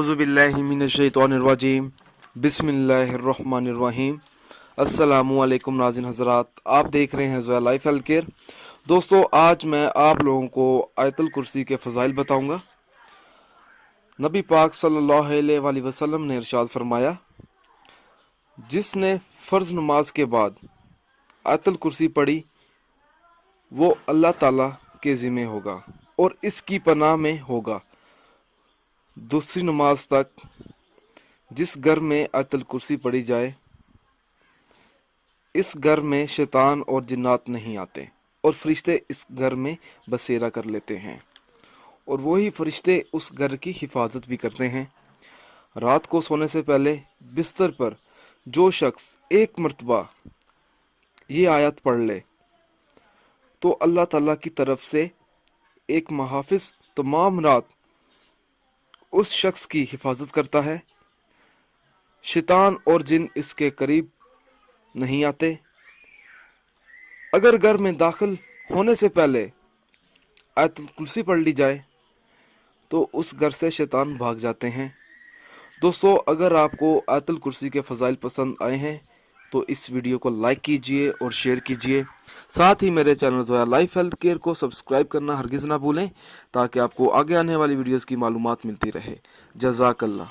औज़ुबिल्लाहि मिनश्शैतानिर्रजीम बिस्मिल्लाहिर्रहमानिर्रहीम। अस्सलामुअलैकुम नाज़रीन हज़रात, आप देख रहे हैं ज़ोया लाइफ हेल्थ केयर। दोस्तों, आज मैं आप लोगों को आयतुल कुर्सी के फ़ज़ाइल बताऊंगा। नबी पाक सल्लल्लाहु अलैहि वसल्लम ने इरशाद फरमाया, जिसने फ़र्ज़ नमाज के बाद आयतुल कुर्सी पढ़ी वो अल्लाह ताला के ज़िम्मे होगा और इसकी पनाह में होगा दूसरी नमाज तक। जिस घर में आयतुल कुर्सी पढ़ी जाए इस घर में शैतान और जिन्नात नहीं आते और फरिश्ते इस घर में बसेरा कर लेते हैं और वही फरिश्ते उस घर की हिफाजत भी करते हैं। रात को सोने से पहले बिस्तर पर जो शख्स एक मर्तबा ये आयत पढ़ ले तो अल्लाह ताला की तरफ से एक मुहाफिज तमाम रात उस शख्स की हिफाजत करता है। शैतान और जिन इसके करीब नहीं आते। अगर घर में दाखिल होने से पहले आयतुल कुर्सी पढ़ ली जाए तो उस घर से शैतान भाग जाते हैं। दोस्तों, अगर आपको आयतुल कुर्सी के फ़ज़ाइल पसंद आए हैं तो इस वीडियो को लाइक कीजिए और शेयर कीजिए। साथ ही मेरे channel Zoya life health care को सब्सक्राइब करना हरगिज़ ना भूलें ताकि आपको आगे आने वाली वीडियोज़ की मालूमात मिलती रहे। जज़ाकल्लाह।